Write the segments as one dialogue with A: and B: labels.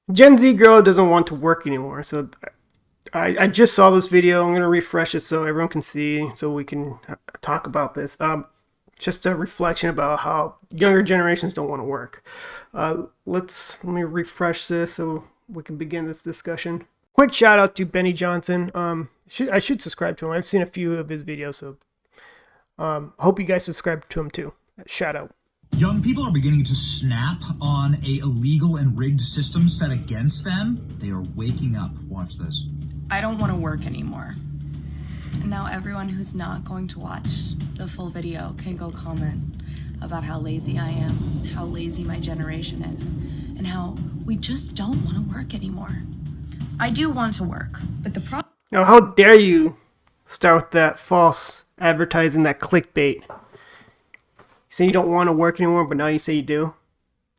A: Gen Z girl doesn't want to work anymore. So I just saw this video. I'm going to refresh it so everyone can see, so we can talk about this. Just a reflection about how younger generations don't want to work. Let me refresh this so we can begin this discussion. Quick shout out to Benny Johnson. I should subscribe to him. I've seen a few of his videos, so hope you guys subscribe to him too. Shout out.
B: Young people are beginning to snap on a illegal and rigged system set against them. They are waking up. Watch this.
C: I don't want to work anymore. And now everyone who's not going to watch the full video can go comment about how lazy I am, how lazy my generation is, and how we just don't want to work anymore. I do want to work, but the problem...
A: Now, how dare you start with that false advertising, that clickbait? You say you don't want to work anymore, but now you say you do?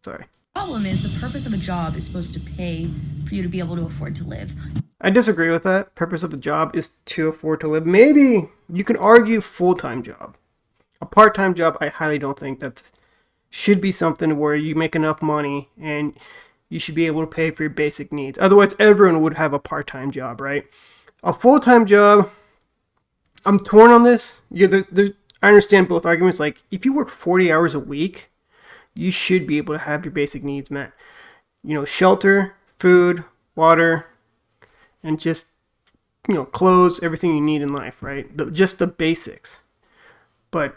A: Sorry.
C: problem is the purpose of a job is supposed to pay for you to be able to afford to live.
A: I disagree with that. Purpose of the job is to afford to live. Maybe you can argue full-time job. A part-time job, I highly don't think that should be something where you make enough money and you should be able to pay for your basic needs. Otherwise, everyone would have a part-time job, right? A full-time job, I'm torn on this. I understand both arguments. Like, if you work 40 hours a week, you should be able to have your basic needs met. You know, shelter, food, water, and just, clothes, everything you need in life, right? Just the basics. But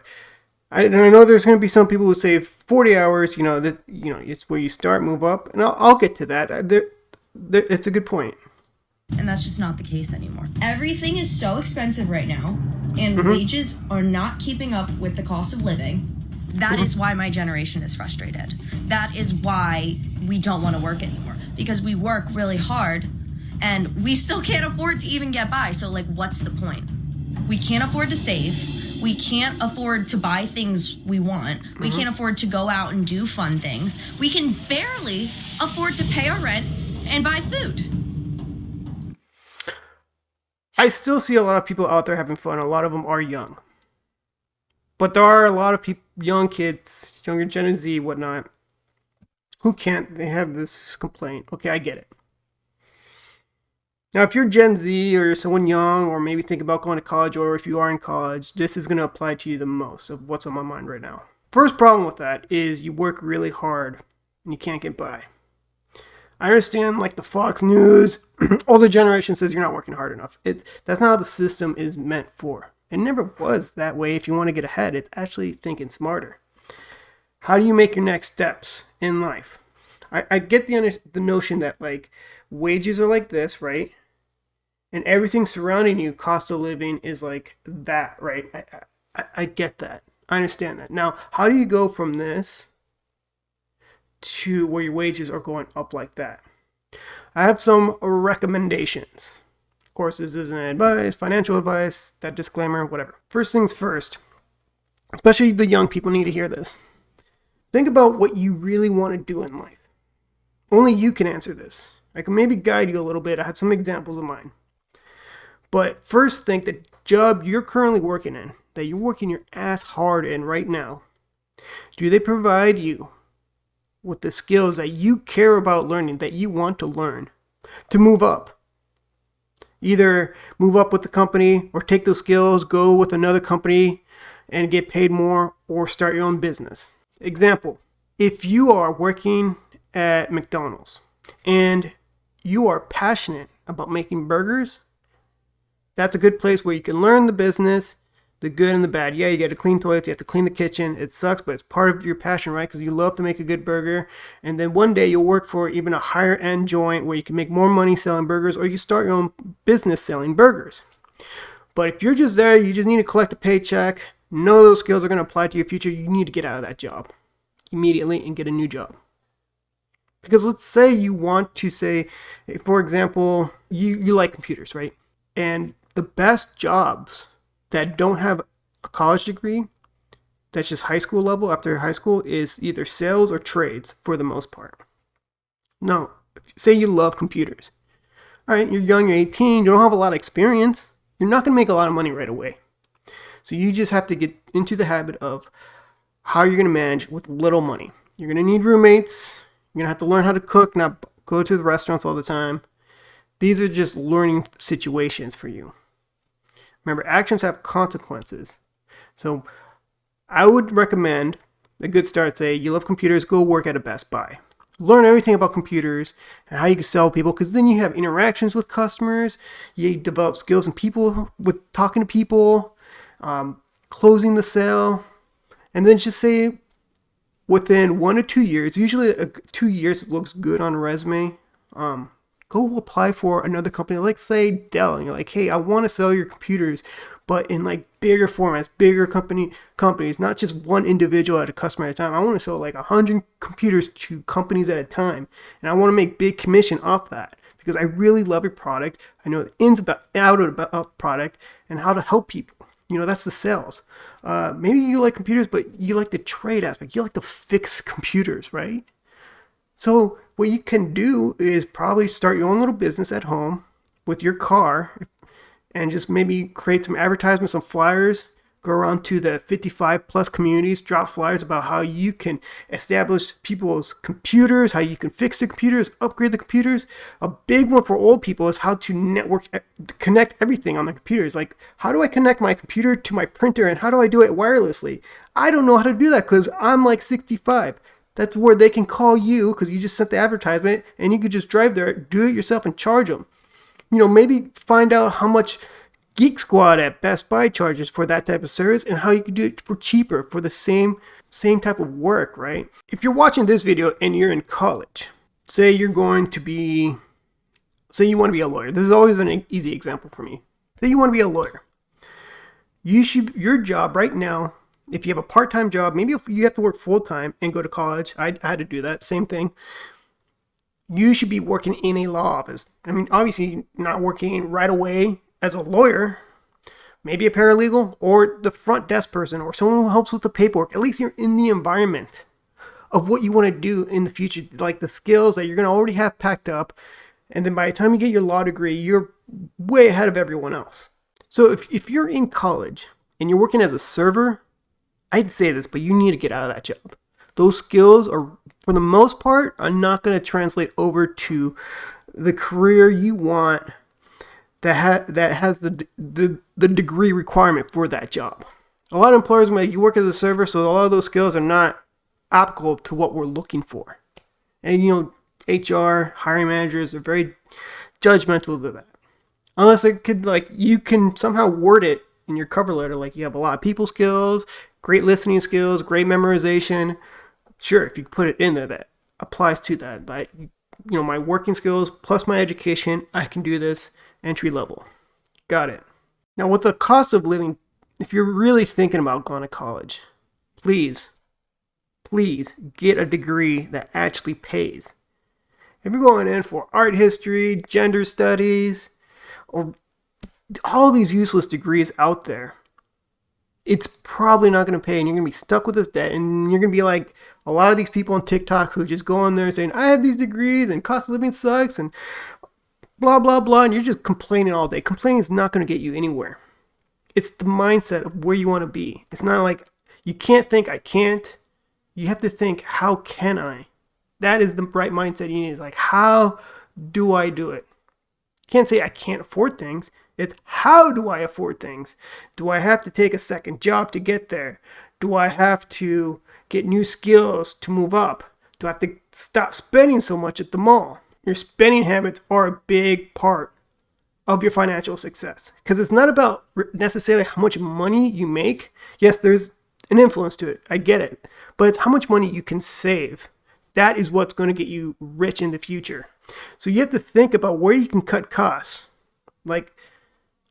A: I know there's going to be some people who say 40 hours, it's where you start, move up. And I'll get to that. It's a good point.
C: And that's just not the case anymore. Everything is so expensive right now, and wages are not keeping up with the cost of living. That is why my generation is frustrated. That is why we don't want to work anymore. Because we work really hard, and we still can't afford to even get by. So, what's the point? We can't afford to save. We can't afford to buy things we want. We can't afford to go out and do fun things. We can barely afford to pay our rent and buy food.
A: I still see a lot of people out there having fun. A lot of them are young. But there are a lot of people, young kids, younger Gen Z, whatnot, who can't. They have this complaint. Okay, I get it. Now, if you're Gen Z or you're someone young or maybe think about going to college, or if you are in college, this is going to apply to you the most of what's on my mind right now. First problem with that is you work really hard and you can't get by. I understand, like the Fox News, older generation says you're not working hard enough. That's not how the system is meant for. It never was that way. If you want to get ahead, it's actually thinking smarter. How do you make your next steps in life? I get the notion that wages are like this, right? And everything surrounding you, cost of living, is like that, right? I get that. I understand that. Now, how do you go from this to where your wages are going up like that? I have some recommendations. Of course, this isn't advice, financial advice, that disclaimer, whatever. First things first, especially the young people need to hear this. Think about what you really want to do in life. Only you can answer this. I can maybe guide you a little bit. I have some examples of mine. But first, think the job you're currently working in, that you're working your ass hard in right now, do they provide you with the skills that you care about learning, that you want to learn, to move up? Either move up with the company or take those skills, go with another company and get paid more, or start your own business. Example, if you are working at McDonald's and you are passionate about making burgers, that's a good place where you can learn the business, the good and the bad. Yeah, you got to clean toilets, you have to clean the kitchen. It sucks, but it's part of your passion, right? Because you love to make a good burger. And then one day you'll work for even a higher end joint where you can make more money selling burgers, or you start your own business selling burgers. But if you're just there, you just need to collect a paycheck, none of those skills are going to apply to your future, you need to get out of that job immediately and get a new job. Because let's say you want to say, for example, you like computers, right? And the best jobs that don't have a college degree, that's just high school level after high school, is either sales or trades for the most part. Now, say you love computers. All right, you're young, you're 18, you don't have a lot of experience. You're not going to make a lot of money right away. So you just have to get into the habit of how you're going to manage with little money. You're going to need roommates. You're going to have to learn how to cook. Not go to the restaurants all the time. These are just learning situations for you. Remember, actions have consequences. So I would recommend a good start, say you love computers, go work at a Best Buy. Learn everything about computers and how you can sell people, because then you have interactions with customers, you develop skills and people with talking to people, closing the sale, and then just say within 1 to 2 years, usually 2 years looks good on a resume, go apply for another company, like say Dell, and you're like, hey, I want to sell your computers, but in like bigger formats, bigger companies, not just one individual at a customer at a time. I want to sell like 100 computers to companies at a time, and I want to make big commission off that because I really love your product. I know the ins out about the product and how to help people. That's the sales. Maybe you like computers, but you like the trade aspect. You like to fix computers, right? So what you can do is probably start your own little business at home with your car and just maybe create some advertisements, some flyers, go around to the 55 plus communities, drop flyers about how you can establish people's computers, how you can fix the computers, upgrade the computers. A big one for old people is how to connect everything on the computers. Like, how do I connect my computer to my printer, and how do I do it wirelessly? I don't know how to do that because I'm like 65. That's where they can call you because you just sent the advertisement, and you could just drive there, do it yourself, and charge them. Maybe find out how much Geek Squad at Best Buy charges for that type of service and how you can do it for cheaper for the same type of work, right? If you're watching this video and you're in college, say you want to be a lawyer. This is always an easy example for me. Say you want to be a lawyer. Your job right now, if you have a part-time job, maybe if you have to work full-time and go to college, I had to do that, same thing. You should be working in a law office. I mean, obviously not working right away as a lawyer, maybe a paralegal or the front desk person or someone who helps with the paperwork. At least you're in the environment of what you want to do in the future, like the skills that you're going to already have packed up. And then by the time you get your law degree, you're way ahead of everyone else. So if you're in college and you're working as a server, I'd say this, but you need to get out of that job. Those skills are, for the most part, are not going to translate over to the career you want that has the degree requirement for that job. A lot of employers make you work as a server, so a lot of those skills are not applicable to what we're looking for. And HR, hiring managers are very judgmental of that. Unless you can somehow word it in your cover letter, like you have a lot of people skills, great listening skills, great memorization. Sure, if you put it in there, that applies to that. But my working skills plus my education, I can do this entry level. Got it. Now, with the cost of living, if you're really thinking about going to college, please get a degree that actually pays. If you're going in for art history, gender studies, or all these useless degrees out there, it's probably not going to pay, and you're going to be stuck with this debt, and you're going to be like a lot of these people on TikTok who just go on there saying, I have these degrees, and cost of living sucks, and blah, blah, blah, and you're just complaining all day. Complaining is not going to get you anywhere. It's the mindset of where you want to be. It's not like, you can't think, I can't. You have to think, how can I? That is the right mindset you need. It's like, how do I do it? You can't say, I can't afford things. It's, how do I afford things? Do I have to take a second job to get there? Do I have to get new skills to move up? Do I have to stop spending so much at the mall? Your spending habits are a big part of your financial success, because it's not about necessarily how much money you make. Yes, there's an influence to it. I get it. But it's how much money you can save. That is what's going to get you rich in the future. So you have to think about where you can cut costs. Like,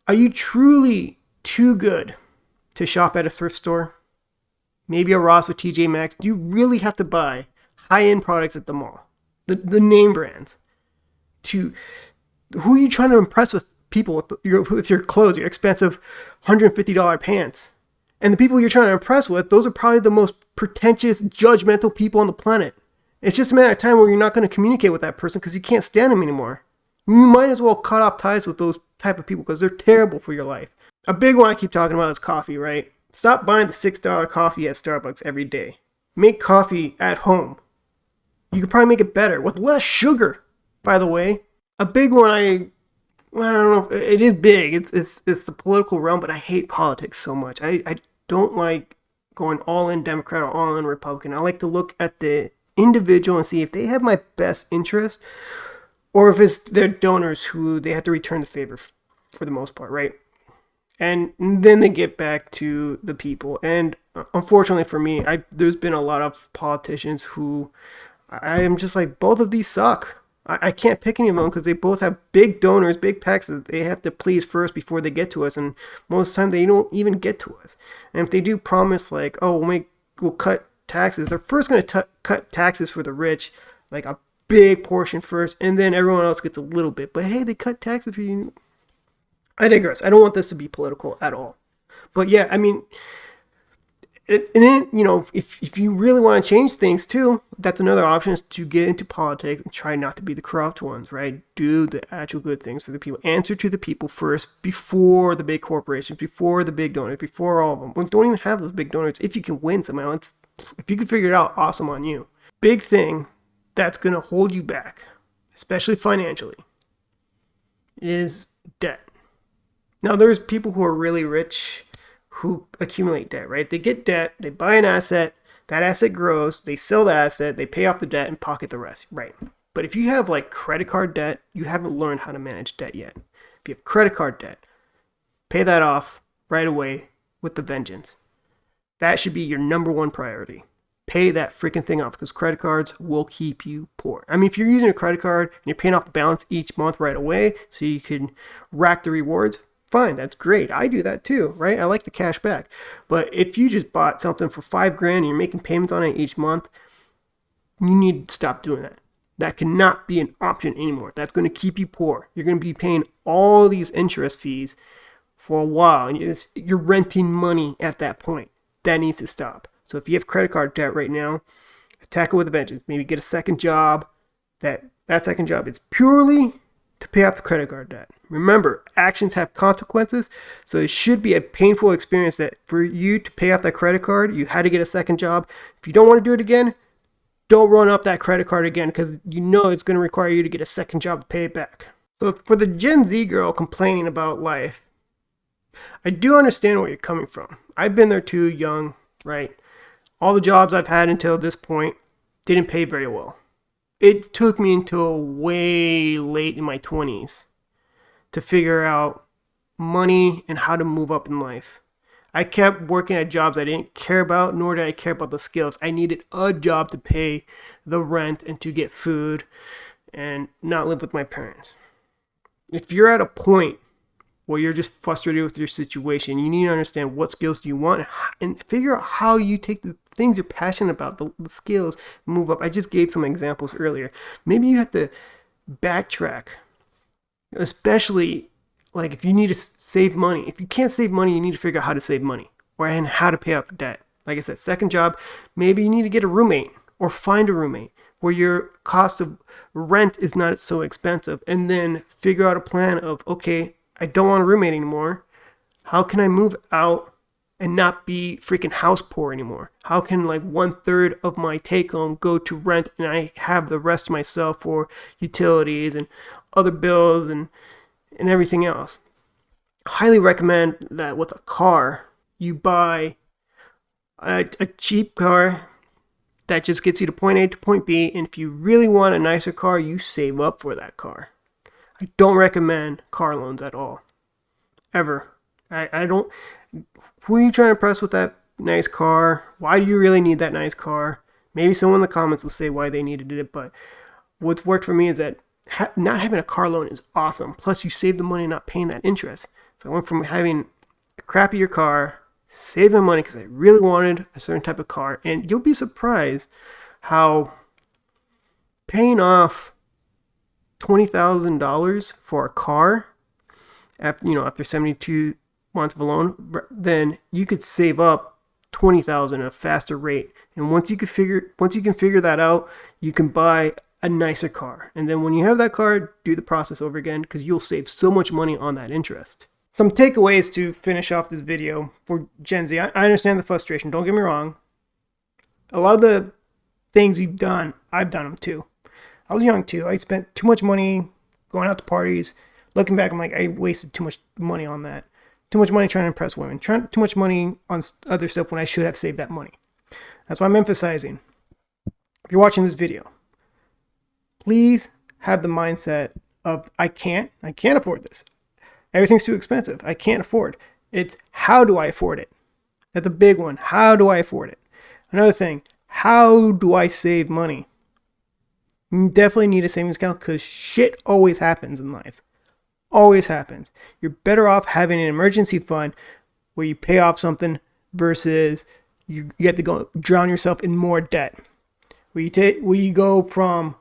A: are you truly too good to shop at a thrift store? Maybe a Ross or TJ Maxx? Do you really have to buy high-end products at the mall? The name brands? Who are you trying to impress with people with your clothes, your expensive $150 pants? And the people you're trying to impress with, those are probably the most pretentious, judgmental people on the planet. It's just a matter of time where you're not going to communicate with that person because you can't stand them anymore. You might as well cut off ties with those type of people because they're terrible for your life. A big one I keep talking about is coffee, right? Stop buying the $6 coffee at Starbucks every day. Make coffee at home. You could probably make it better with less sugar. by the way. A big one well, I don't know. It is big. It's the political realm, but I hate politics so much. I don't like going all in Democrat or all in Republican. I like to look at the individual and see if they have my best interest, or if it's their donors who they have to return the favor for the most part, right? And then they get back to the people. And unfortunately for me, there's been a lot of politicians who I am just like, both of these suck. I can't pick any of them because they both have big donors, big PACs that they have to please first before they get to us. And most of the time they don't even get to us. And if they do promise like, oh, we'll cut taxes, they're first going to cut taxes for the rich, like a big portion first, and then everyone else gets a little bit. But hey, they cut taxes for you. I digress. I don't want this to be political at all. But yeah, I mean, and then, if you really want to change things too, that's another option, is to get into politics and try not to be the corrupt ones, right? Do the actual good things for the people. Answer to the people first before the big corporations, before the big donors, before all of them. We don't even have those big donors. If you can win somehow, if you can figure it out, awesome on you. Big thing that's going to hold you back, especially financially, is debt. Now, there's people who are really rich who accumulate debt, right? They get debt, they buy an asset, that asset grows, they sell the asset, they pay off the debt and pocket the rest, right? But if you have like credit card debt, you haven't learned how to manage debt yet. If you have credit card debt, pay that off right away with the vengeance. That should be your number one priority. Pay that freaking thing off, because credit cards will keep you poor. I mean, if you're using a credit card and you're paying off the balance each month right away so you can rack the rewards, fine, that's great. I do that too, right? I like the cash back. But if you just bought something for $5,000 and you're making payments on it each month, you need to stop doing that. That cannot be an option anymore. That's going to keep you poor. You're going to be paying all these interest fees for a while, and you're renting money at that point. That needs to stop. So if you have credit card debt right now, attack it with a vengeance. Maybe get a second job. That second job is purely to pay off the credit card debt. Remember, actions have consequences, so it should be a painful experience that for you to pay off that credit card, you had to get a second job. If you don't want to do it again, don't run up that credit card again, because you know it's going to require you to get a second job to pay it back. So for the Gen Z girl complaining about life, I do understand where you're coming from. I've been there too, young, right? All the jobs I've had until this point didn't pay very well. It took me until way late in my 20s to figure out money and how to move up in life. I kept working at jobs I didn't care about, nor did I care about the skills. I needed a job to pay the rent and to get food and not live with my parents. If you're at a point where you're just frustrated with your situation, you need to understand what skills do you want and figure out how you take the things you're passionate about, the skills, move up. I just gave some examples earlier. Maybe you have to backtrack, especially like if you need to save money. If you can't save money, you need to figure out how to save money and how to pay off debt. Like I said, second job, maybe you need to get a roommate or find a roommate where your cost of rent is not so expensive, and then figure out a plan of, okay, I don't want a roommate anymore. How can I move out and not be freaking house poor anymore? How can like 1/3 of my take home go to rent and I have the rest myself for utilities and other bills and everything else? I highly recommend that with a car, you buy a cheap car that just gets you to point A to point B. And if you really want a nicer car, you save up for that car. I don't recommend car loans at all. Ever. I don't. Who are you trying to impress with that nice car? Why do you really need that nice car? Maybe someone in the comments will say why they needed it, but what's worked for me is that not having a car loan is awesome. Plus, you save the money not paying that interest. So I went from having a crappier car, saving money because I really wanted a certain type of car, and you'll be surprised how paying off $20,000 for a car after 72 months of a loan, then you could save up $20,000 at a faster rate. And once you can figure that out, you can buy a nicer car. And then when you have that car, do the process over again, because you'll save so much money on that interest. Some takeaways to finish off this video for Gen Z. I understand the frustration. Don't get me wrong. A lot of the things you've done, I've done them too. I was young too. I spent too much money going out to parties. Looking back, I'm like, I wasted too much money on that. Too much money trying to impress women. Too much money on other stuff when I should have saved that money. That's why I'm emphasizing. If you're watching this video, please have the mindset of I can't afford this. Everything's too expensive. I can't afford. It's how do I afford it? That's a big one. How do I afford it? Another thing, how do I save money? You definitely need a savings account because shit always happens in life. Always happens. You're better off having an emergency fund where you pay off something versus you get to go drown yourself in more debt. Where you go from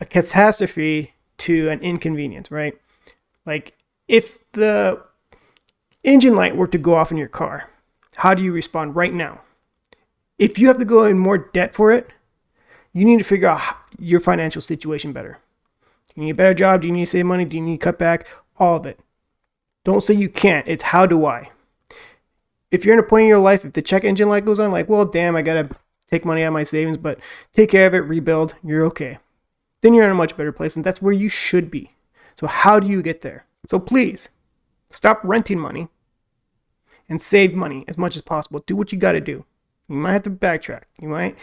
A: a catastrophe to an inconvenience, right? Like if the engine light were to go off in your car, how do you respond right now? If you have to go in more debt for it, you need to figure out your financial situation better. Do you need a better job? Do you need to save money? Do you need to cut back? All of it. Don't say you can't. It's how do I? If you're in a point in your life, if the check engine light goes on, like, well, damn, I got to take money out of my savings, but take care of it, rebuild, you're okay. Then you're in a much better place, and that's where you should be. So how do you get there? So please, stop renting money and save money as much as possible. Do what you got to do. You might have to backtrack. You might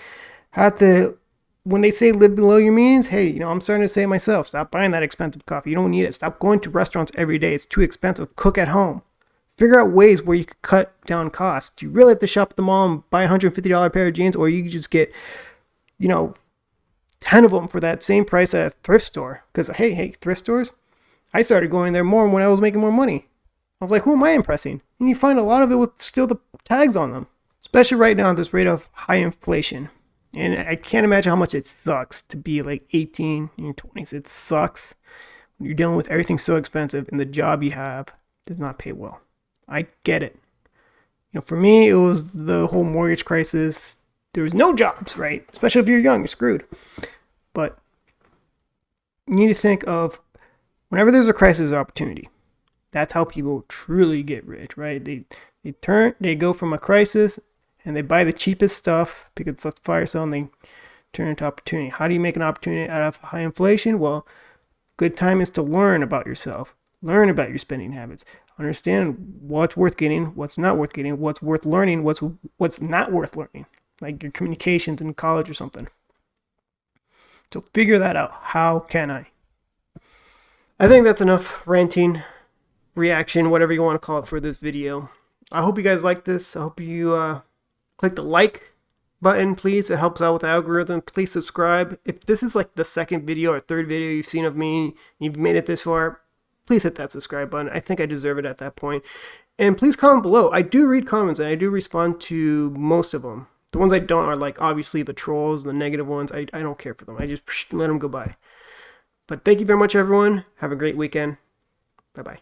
A: have to, when they say live below your means, hey, I'm starting to say it myself. Stop buying that expensive coffee. You don't need it. Stop going to restaurants every day. It's too expensive. Cook at home. Figure out ways where you could cut down costs. Do you really have to shop at the mall and buy a $150 pair of jeans, or you can just get, 10 of them for that same price at a thrift store? Because, hey, thrift stores, I started going there more when I was making more money. I was like, who am I impressing? And you find a lot of it with still the tags on them, especially right now at this rate of high inflation. And I can't imagine how much it sucks to be like 18 in your 20s. It sucks when you're dealing with everything so expensive and the job you have does not pay well. I get it. For me, it was the whole mortgage crisis. There was no jobs, right? Especially if you're young, you're screwed. But you need to think of whenever there's a crisis or opportunity. That's how people truly get rich, right? They go from a crisis and they buy the cheapest stuff because it's fire sale and they turn into opportunity. How do you make an opportunity out of high inflation? Well, good time is to learn about yourself. Learn about your spending habits. Understand what's worth getting, what's not worth getting, what's worth learning, what's not worth learning. Like your communications in college or something. So figure that out. How can I? I think that's enough ranting, reaction, whatever you want to call it for this video. I hope you guys like this. I hope you click the like button, please. It helps out with the algorithm. Please subscribe. If this is like the second video or third video you've seen of me, you've made it this far, please hit that subscribe button. I think I deserve it at that point. And please comment below. I do read comments and I do respond to most of them. The ones I don't are like obviously the trolls, the negative ones. I don't care for them. I just let them go by. But thank you very much, everyone. Have a great weekend. Bye-bye.